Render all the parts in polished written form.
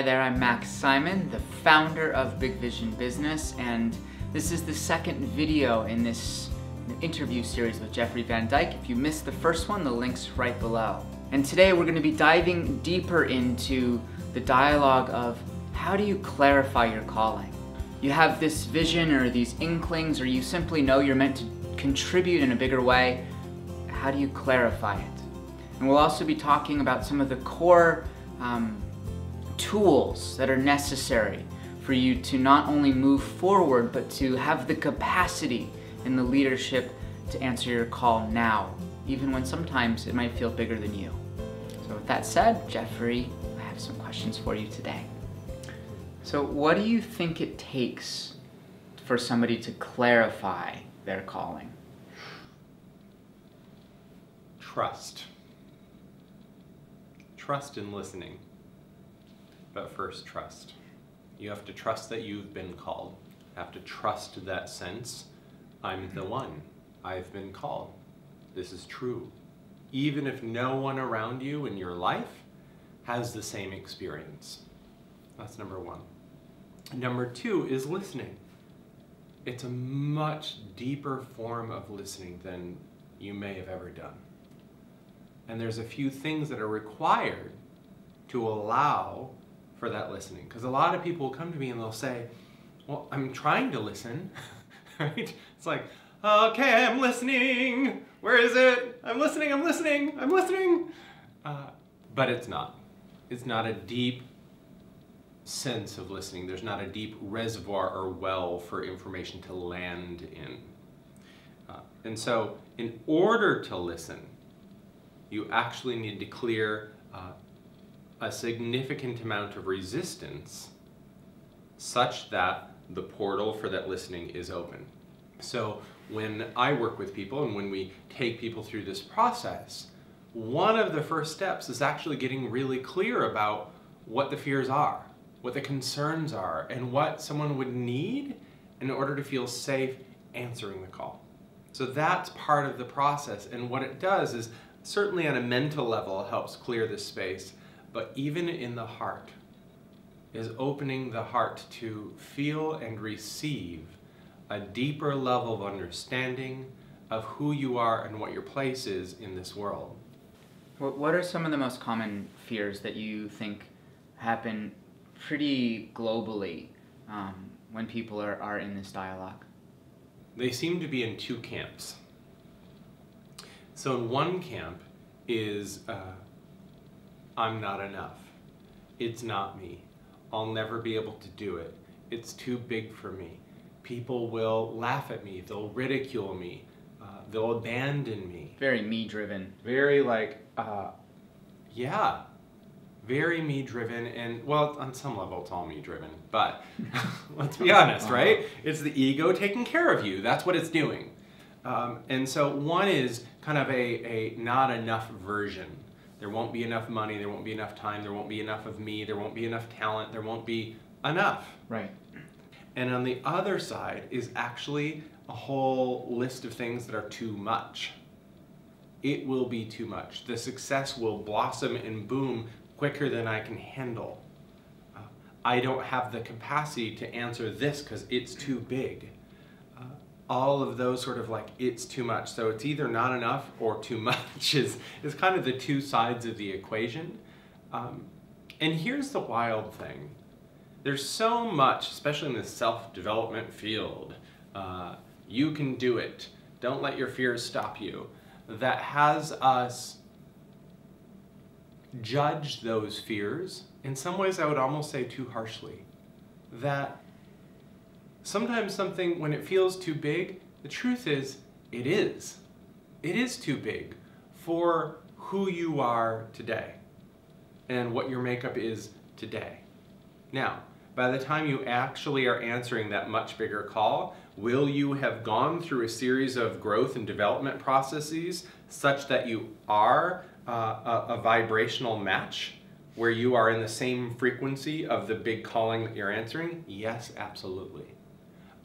Hi there, I'm Max Simon, the founder of Big Vision Business, and this is the second video in this interview series with Jeffrey Van Dyke. If you missed the first one, the link's right below. And today we're going to be diving deeper into the dialogue of how do you clarify your calling? You have this vision or these inklings, or you simply know you're meant to contribute in a bigger way. How do you clarify it? And we'll also be talking about some of the core tools that are necessary for you to not only move forward, but to have the capacity and the leadership to answer your call now, even when sometimes it might feel bigger than you. So with that said, Jeffrey, I have some questions for you today. So what do you think it takes for somebody to clarify their calling? Trust. Trust in listening. But first, trust. You have to trust that you've been called. You have to trust that sense. I'm the one. I've been called. This is true. Even if no one around you in your life has the same experience. That's number one. Number two is listening. It's a much deeper form of listening than you may have ever done. And there's a few things that are required to allow for that listening. Because a lot of people will come to me and they'll say, well, I'm trying to listen, right? It's like, okay, I'm listening. Where is it? I'm listening, I'm listening, I'm listening. But it's not. It's not a deep sense of listening. There's not a deep reservoir or well for information to land in. And so in order to listen, you actually need to clear a significant amount of resistance such that the portal for that listening is open. So when I work with people and when we take people through this process, one of the first steps is actually getting really clear about what the fears are, what the concerns are, and what someone would need in order to feel safe answering the call. So that's part of the process, and what it does is certainly on a mental level it helps clear this space, but even in the heart is opening the heart to feel and receive a deeper level of understanding of who you are and what your place is in this world. What are some of the most common fears that you think happen pretty globally when people are in this dialogue? They seem to be in two camps. So in one camp is, I'm not enough. It's not me. I'll never be able to do it. It's too big for me. People will laugh at me. They'll ridicule me. They'll abandon me. Very me-driven. Very yeah. Very me-driven, and well, on some level it's all me-driven, but let's be honest, right? It's the ego taking care of you. That's what it's doing. And so one is kind of a not enough version. There won't be enough money, there won't be enough time, there won't be enough of me, there won't be enough talent, there won't be enough. Right. And on the other side is actually a whole list of things that are too much. It will be too much. The success will blossom and boom quicker than I can handle. I don't have the capacity to answer this because it's too big. All of those sort of like, it's too much. So it's either not enough or too much is kind of the two sides of the equation. And here's the wild thing. There's so much, especially in the self-development field, you can do it, don't let your fears stop you, that has us judge those fears, in some ways I would almost say too harshly. That sometimes something, when it feels too big, the truth is, it is. It is too big for who you are today and what your makeup is today. Now, by the time you actually are answering that much bigger call, will you have gone through a series of growth and development processes such that you are a vibrational match where you are in the same frequency of the big calling that you're answering? Yes, absolutely.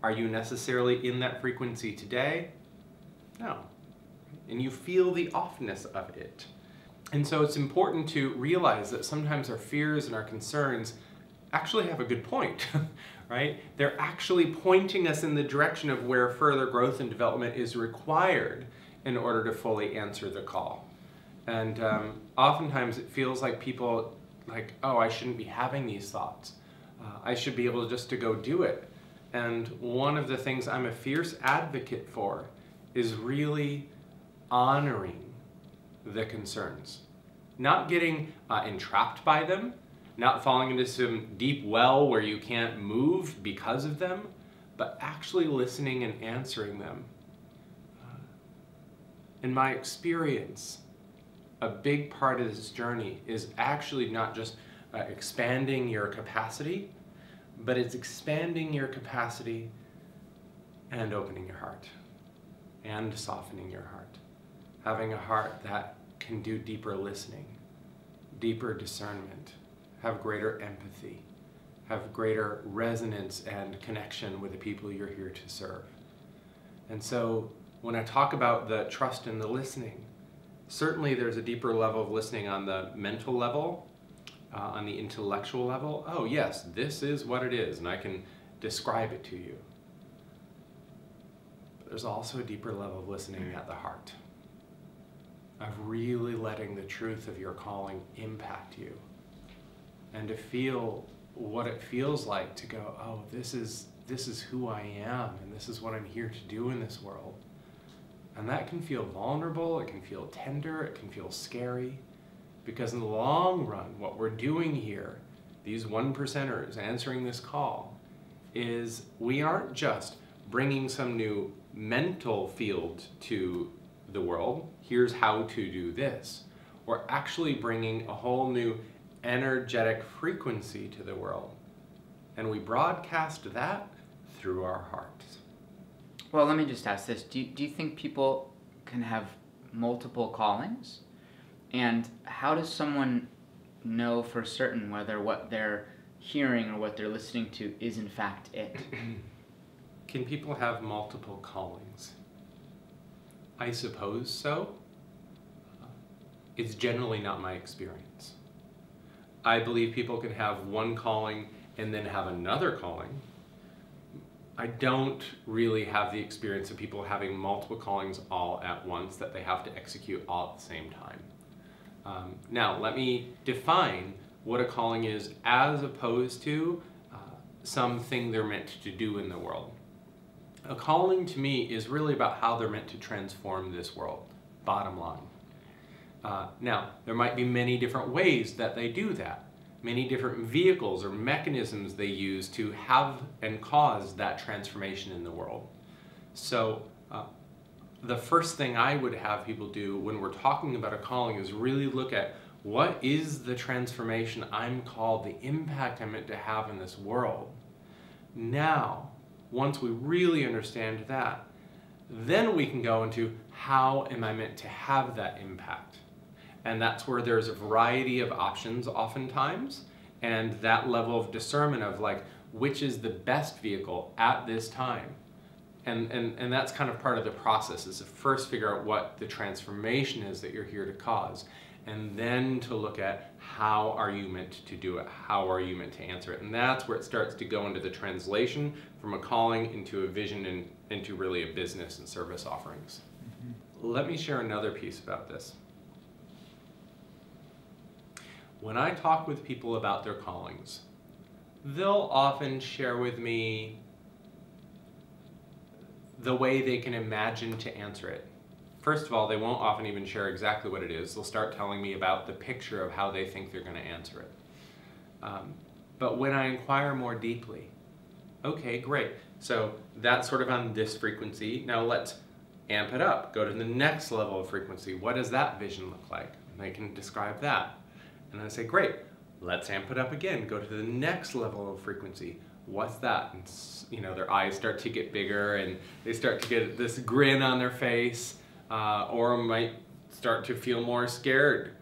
Are you necessarily in that frequency today? No. And you feel the offness of it. And so it's important to realize that sometimes our fears and our concerns actually have a good point, right? They're actually pointing us in the direction of where further growth and development is required in order to fully answer the call. And oftentimes it feels like people like, oh, I shouldn't be having these thoughts. I should be able just to go do it. And one of the things I'm a fierce advocate for is really honoring the concerns. Not getting entrapped by them, not falling into some deep well where you can't move because of them, but actually listening and answering them. In my experience, a big part of this journey is actually not just expanding your capacity, but it's expanding your capacity and opening your heart and softening your heart. Having a heart that can do deeper listening, deeper discernment, have greater empathy, have greater resonance and connection with the people you're here to serve. And so when I talk about the trust and the listening, certainly there's a deeper level of listening on the mental level, on the intellectual level. Oh yes, this is what it is, and I can describe it to you. But there's also a deeper level of listening at the heart, of really letting the truth of your calling impact you, and to feel what it feels like to go, oh, this is who I am, and this is what I'm here to do in this world. And that can feel vulnerable, it can feel tender, it can feel scary, because in the long run, what we're doing here, these 1%ers answering this call, is we aren't just bringing some new mental field to the world, here's how to do this. We're actually bringing a whole new energetic frequency to the world. And we broadcast that through our hearts. Well, let me just ask this. Do you think people can have multiple callings? And how does someone know for certain whether what they're hearing or what they're listening to is in fact it? Can people have multiple callings? I suppose so. It's generally not my experience. I believe people can have one calling and then have another calling. I don't really have the experience of people having multiple callings all at once that they have to execute all at the same time. Now, let me define what a calling is as opposed to something they're meant to do in the world. A calling to me is really about how they're meant to transform this world, bottom line. Now, there might be many different ways that they do that, many different vehicles or mechanisms they use to have and cause that transformation in the world. So the first thing I would have people do when we're talking about a calling is really look at what is the transformation I'm called, the impact I'm meant to have in this world. Now, once we really understand that, then we can go into how am I meant to have that impact. And that's where there's a variety of options oftentimes, and that level of discernment of like, which is the best vehicle at this time. And that's kind of part of the process, is to first figure out what the transformation is that you're here to cause, and then to look at how are you meant to do it, how are you meant to answer it. And that's where it starts to go into the translation from a calling into a vision and into really a business and service offerings. Mm-hmm. Let me share another piece about this. When I talk with people about their callings, they'll often share with me the way they can imagine to answer it. First of all, they won't often even share exactly what it is. They'll start telling me about the picture of how they think they're going to answer it. But when I inquire more deeply, okay, great. So that's sort of on this frequency. Now let's amp it up. Go to the next level of frequency. What does that vision look like? And they can describe that. And I say, great, let's amp it up again. Go to the next level of frequency. What's that? And, you know, their eyes start to get bigger and they start to get this grin on their face, or might start to feel more scared.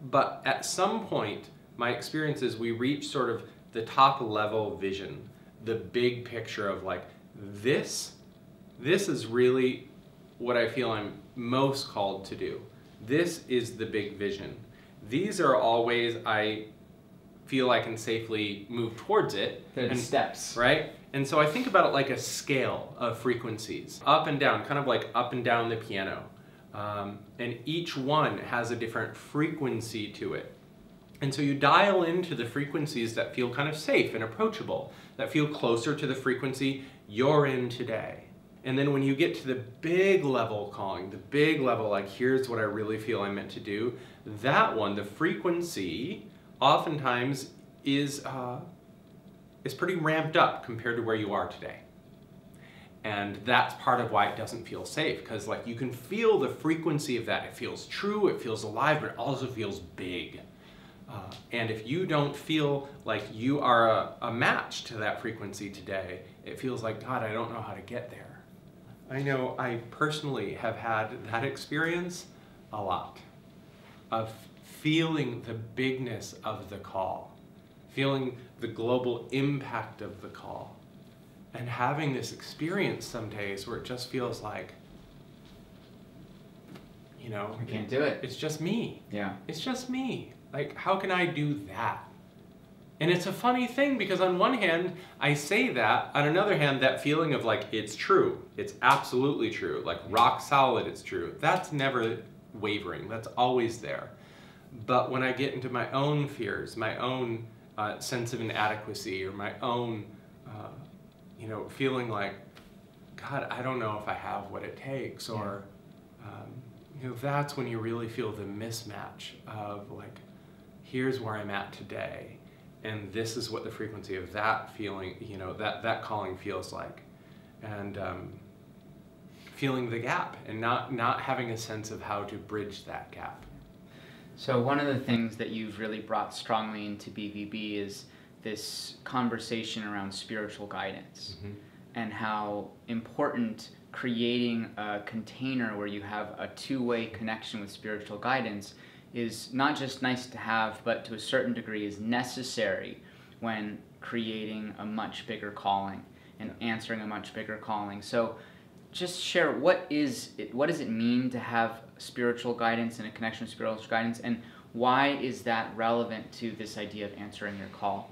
But at some point, my experience is we reach sort of the top level vision, the big picture of like, this is really what I feel I'm most called to do. This is the big vision. These are all ways I feel I can safely move towards it. They're the steps. Right? And so I think about it like a scale of frequencies, up and down, kind of like up and down the piano. And each one has a different frequency to it. And so you dial into the frequencies that feel kind of safe and approachable, that feel closer to the frequency you're in today. And then when you get to the big level calling, the big level, like here's what I really feel I'm meant to do, that one, the frequency, oftentimes is pretty ramped up compared to where you are today. And that's part of why it doesn't feel safe, because like you can feel the frequency of that. It feels true, it feels alive, but it also feels big. And if you don't feel like you are a match to that frequency today, it feels like, God, I don't know how to get there. I know I personally have had that experience a lot, of feeling the bigness of the call, feeling the global impact of the call, and having this experience some days where it just feels like, you know, I can't do it. It's just me. Yeah. It's just me. Like, how can I do that? And it's a funny thing because on one hand, I say that. On another hand, that feeling of like, it's true. It's absolutely true. Like rock solid, it's true. That's never wavering. That's always there. But when I get into my own fears, my own sense of inadequacy, or my own, you know, feeling like, God, I don't know if I have what it takes, or, you know, that's when you really feel the mismatch of like, here's where I'm at today, and this is what the frequency of that feeling, you know, that calling feels like, and feeling the gap and not having a sense of how to bridge that gap. So one of the things that you've really brought strongly into BVB is this conversation around spiritual guidance, and how important creating a container where you have a two-way connection with spiritual guidance is not just nice to have, but to a certain degree is necessary when creating a much bigger calling and answering a much bigger calling. So just share, what does it mean to have spiritual guidance and a connection with spiritual guidance, and why is that relevant to this idea of answering your call?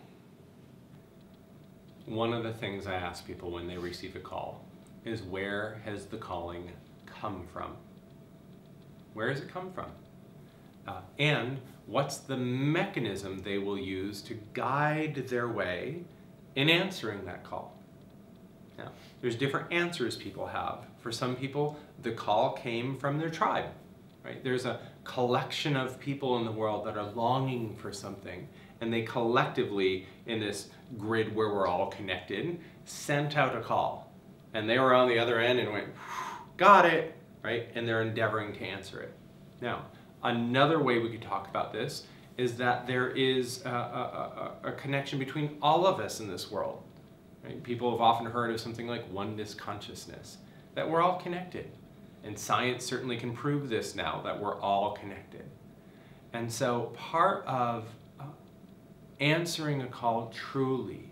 One of the things I ask people when they receive a call is, where has the calling come from? Where has it come from? And what's the mechanism they will use to guide their way in answering that call? Now, there's different answers people have. For some people, the call came from their tribe, right? There's a collection of people in the world that are longing for something, and they collectively, in this grid where we're all connected, sent out a call. And they were on the other end and went, got it, right? And they're endeavoring to answer it. Now, another way we could talk about this is that there is a connection between all of us in this world. Right? People have often heard of something like oneness consciousness, that we're all connected. And science certainly can prove this now, that we're all connected. And so part of answering a call truly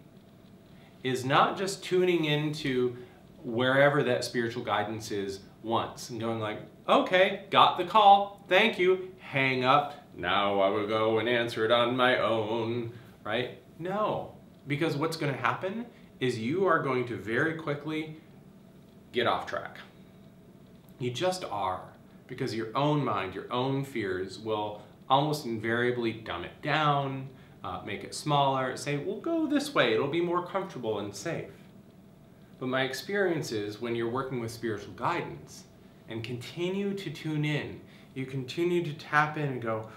is not just tuning into wherever that spiritual guidance is once and going like, okay, got the call, thank you, hang up, now I will go and answer it on my own, right? No, because what's going to happen is you are going to very quickly get off track. You just are, because your own mind, your own fears will almost invariably dumb it down, make it smaller, say, well, go this way, it'll be more comfortable and safe. But my experience is when you're working with spiritual guidance and continue to tune in, you continue to tap in and go,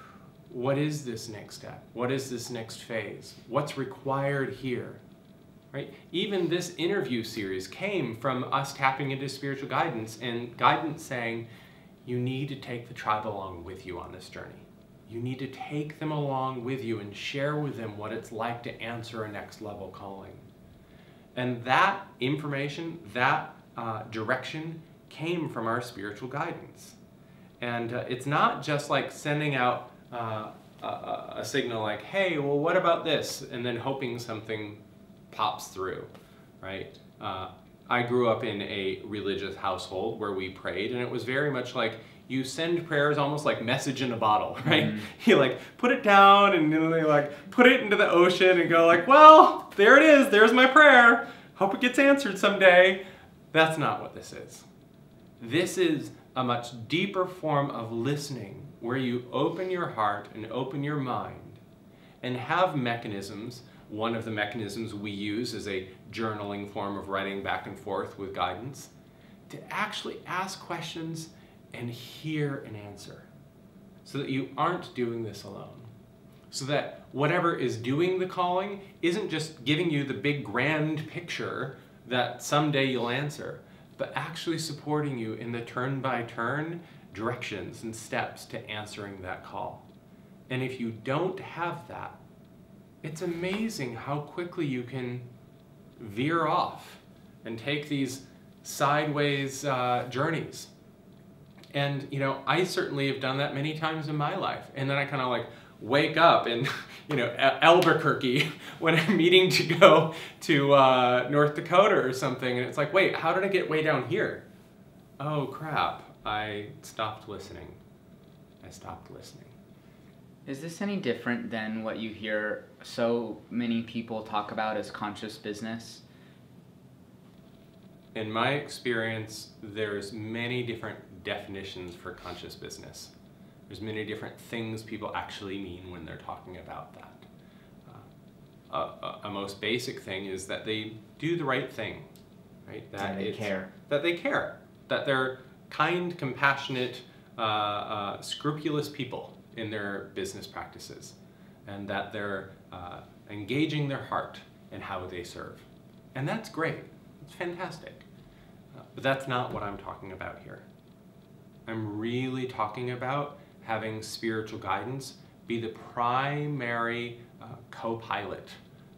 what is this next step? What is this next phase? What's required here? Right? Even this interview series came from us tapping into spiritual guidance, and guidance saying, you need to take the tribe along with you on this journey. You need to take them along with you and share with them what it's like to answer a next level calling. And that information, that direction came from our spiritual guidance. And it's not just like sending out a signal like, hey, well, what about this? And then hoping something pops through, right? I grew up in a religious household where we prayed, and it was very much like you send prayers almost like message in a bottle, right? Mm-hmm. You like put it down and you like put it into the ocean and go like, well, there it is, there's my prayer. Hope it gets answered someday. That's not what this is. This is a much deeper form of listening where you open your heart and open your mind and have mechanisms. One of the mechanisms we use is a journaling form of writing back and forth with guidance to actually ask questions and hear an answer so that you aren't doing this alone. So that whatever is doing the calling isn't just giving you the big grand picture that someday you'll answer, but actually supporting you in the turn-by-turn directions and steps to answering that call. And if you don't have that, it's amazing how quickly you can veer off and take these sideways journeys. And, you know, I certainly have done that many times in my life. And then I kind of like wake up in, you know, Albuquerque when I'm meeting to go to North Dakota or something. And it's like, wait, how did I get way down here? Oh, crap. I stopped listening. I stopped listening. Is this any different than what you hear so many people talk about as conscious business? In my experience, there's many different definitions for conscious business. There's many different things people actually mean when they're talking about that. A most basic thing is that they do the right thing, right? That they care. That they care. That they're kind, compassionate, scrupulous people in their business practices, and that they're engaging their heart in how they serve. And that's great. It's fantastic. But that's not what I'm talking about here. I'm really talking about having spiritual guidance be the primary co-pilot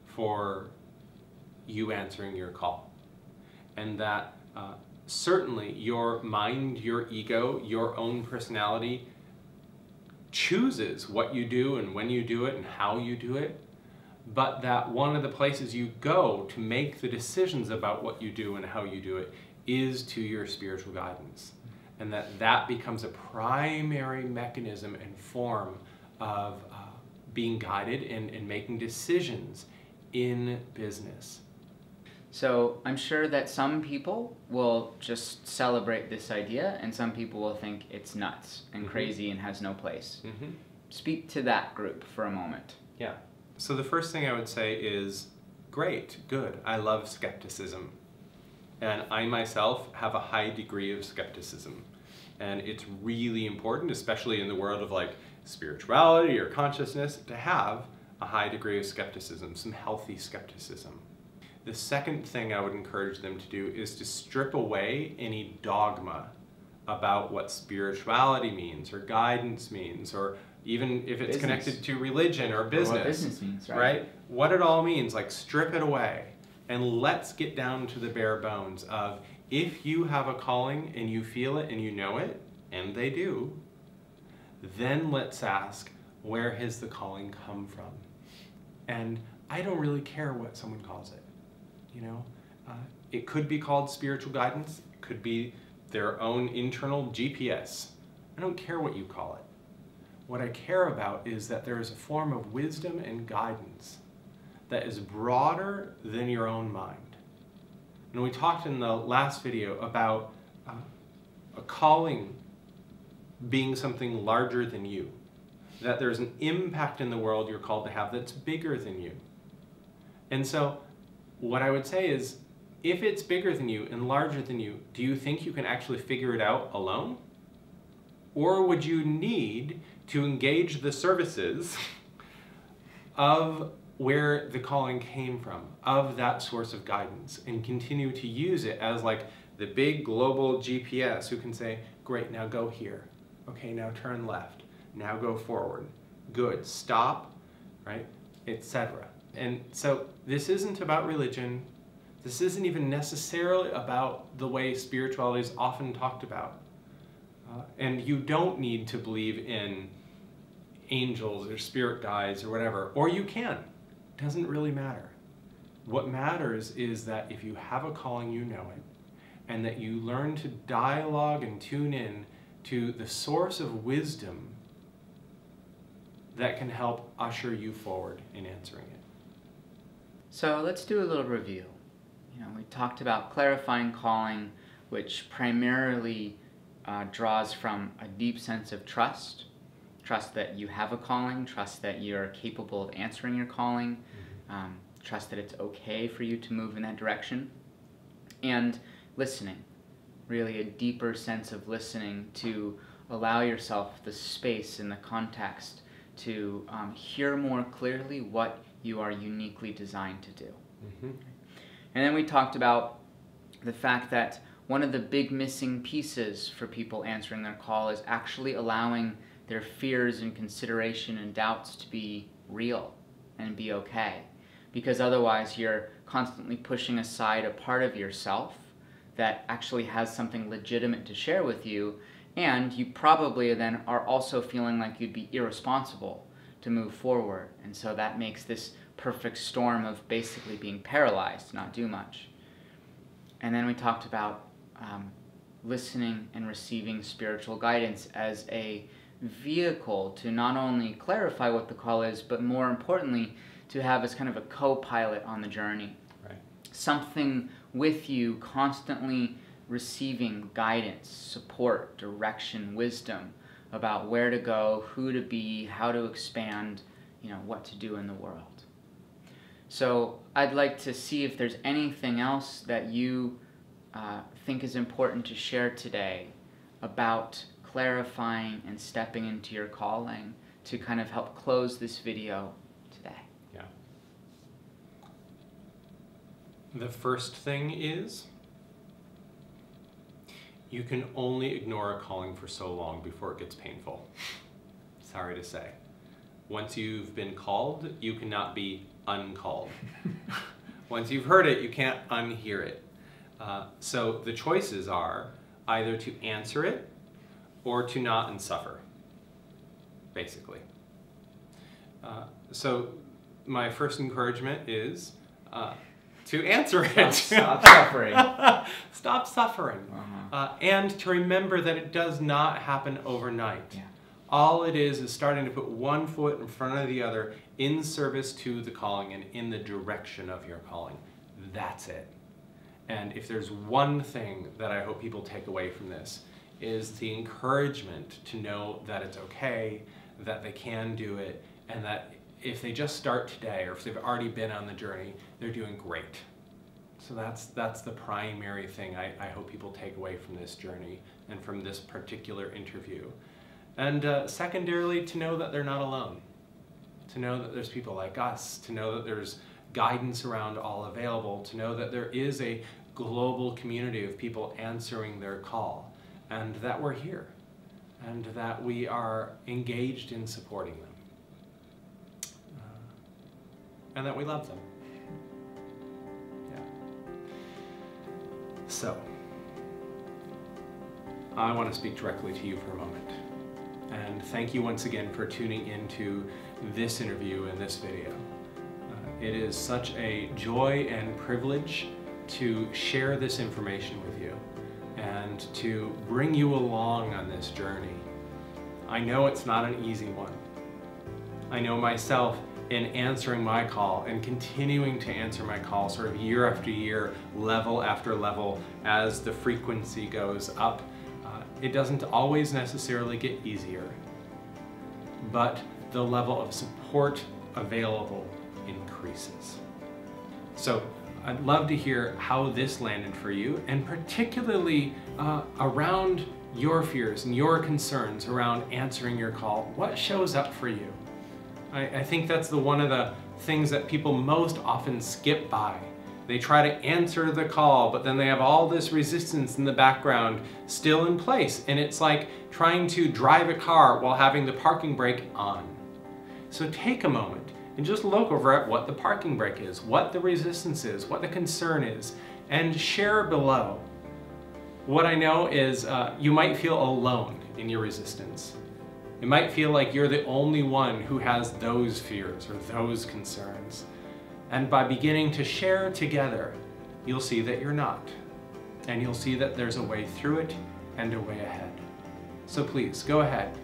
for you answering your call. And that certainly your mind, your ego, your own personality chooses what you do and when you do it and how you do it, but that one of the places you go to make the decisions about what you do and how you do it is to your spiritual guidance. And that becomes a primary mechanism and form of being guided and making decisions in business. So I'm sure that some people will just celebrate this idea and some people will think it's nuts and crazy and has no place. Speak to that group for a moment. Yeah. So the first thing I would say is, great, good, I love skepticism. And I myself have a high degree of skepticism. And it's really important, especially in the world of like spirituality or consciousness, to have a high degree of skepticism, some healthy skepticism. The second thing I would encourage them to do is to strip away any dogma about what spirituality means or guidance means, or even if it's connected to religion or business. Or what business means, right? Right? What it all means, like strip it away. And let's get down to the bare bones of, if you have a calling and you feel it and you know it, and they do, then let's ask, where has the calling come from? And I don't really care what someone calls it. You know, it could be called spiritual guidance. It could be their own internal GPS. I don't care what you call it. What I care about is that there is a form of wisdom and guidance that is broader than your own mind. And we talked in the last video about a calling being something larger than you, that there's an impact in the world you're called to have that's bigger than you. And so what I would say is, if it's bigger than you and larger than you, do you think you can actually figure it out alone? Or would you need to engage the services of where the calling came from, of that source of guidance, and continue to use it as like the big global GPS who can say, great, now go here. Okay, now turn left. Now go forward. Good, stop, right, etc. And so this isn't about religion. This isn't even necessarily about the way spirituality is often talked about. And you don't need to believe in angels or spirit guides or whatever, or you can. Doesn't really matter. What matters is that if you have a calling, you know it, and that you learn to dialogue and tune in to the source of wisdom that can help usher you forward in answering it. So let's do a little review. We talked about clarifying calling, which primarily draws from a deep sense of trust. Trust that you have a calling, trust that you're capable of answering your calling, trust that it's okay for you to move in that direction, and listening. Really a deeper sense of listening to allow yourself the space and the context to hear more clearly what you are uniquely designed to do. And then we talked about the fact that one of the big missing pieces for people answering their call is actually allowing their fears and consideration and doubts to be real and be okay. Because otherwise you're constantly pushing aside a part of yourself that actually has something legitimate to share with you, and you probably then are also feeling like you'd be irresponsible to move forward. And so that makes this perfect storm of basically being paralyzed, not do much. And then we talked about listening and receiving spiritual guidance as a vehicle to not only clarify what the call is, but more importantly, to have as kind of a co-pilot on the journey. Right. Something with you constantly receiving guidance, support, direction, wisdom about where to go, who to be, how to expand, what to do in the world. So I'd like to see if there's anything else that you think is important to share today about clarifying and stepping into your calling to kind of help close this video today. Yeah. The first thing is, you can only ignore a calling for so long before it gets painful. Sorry to say. Once you've been called, you cannot be uncalled. Once you've heard it, you can't unhear it. So the choices are either to answer it or to not and suffer, basically. So my first encouragement is to answer it. Stop suffering. Stop suffering. And to remember that it does not happen overnight. Yeah. All it is starting to put one foot in front of the other in service to the calling and in the direction of your calling. That's it. And if there's one thing that I hope people take away from this, is the encouragement to know that it's okay, that they can do it, and that if they just start today, or if they've already been on the journey, they're doing great. So that's the primary thing I hope people take away from this journey and from this particular interview. And secondarily, to know that they're not alone. To know that there's people like us, to know that there's guidance around all available, to know that there is a global community of people answering their call, and that we're here, and that we are engaged in supporting them, and that we love them. Yeah. So, I want to speak directly to you for a moment. And thank you once again for tuning into this interview and this video. It is such a joy and privilege to share this information with you and to bring you along on this journey. I know it's not an easy one. I know myself in answering my call and continuing to answer my call sort of year after year, level after level, as the frequency goes up. It doesn't always necessarily get easier, but the level of support available increases. So I'd love to hear how this landed for you, and particularly around your fears and your concerns around answering your call. What shows up for you? I think that's one of the things that people most often skip by. They try to answer the call, but then they have all this resistance in the background still in place. And it's like trying to drive a car while having the parking brake on. So take a moment and just look over at what the parking brake is, what the resistance is, what the concern is, and share below. What I know is you might feel alone in your resistance. It might feel like you're the only one who has those fears or those concerns. And by beginning to share together, you'll see that you're not. And you'll see that there's a way through it and a way ahead. So please go ahead,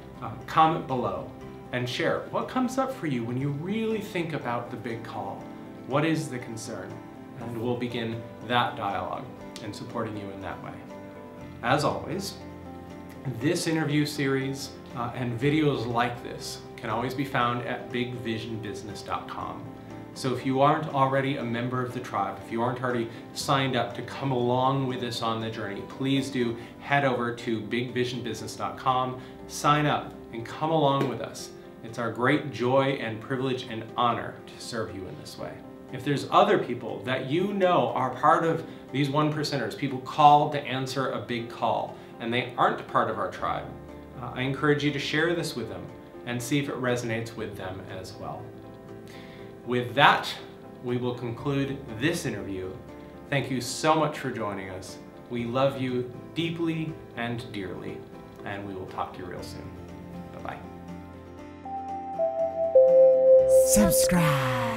comment below and share what comes up for you when you really think about the big call. What is the concern? And we'll begin that dialogue and supporting you in that way. As always, this interview series and videos like this can always be found at bigvisionbusiness.com. So if you aren't already a member of the tribe, if you aren't already signed up to come along with us on the journey, please do head over to bigvisionbusiness.com, sign up, and come along with us. It's our great joy and privilege and honor to serve you in this way. If there's other people that you know are part of these 1%ers, people called to answer a big call, and they aren't part of our tribe, I encourage you to share this with them and see if it resonates with them as well. With that, we will conclude this interview. Thank you so much for joining us. We love you deeply and dearly, and we will talk to you real soon. Bye-bye. Subscribe.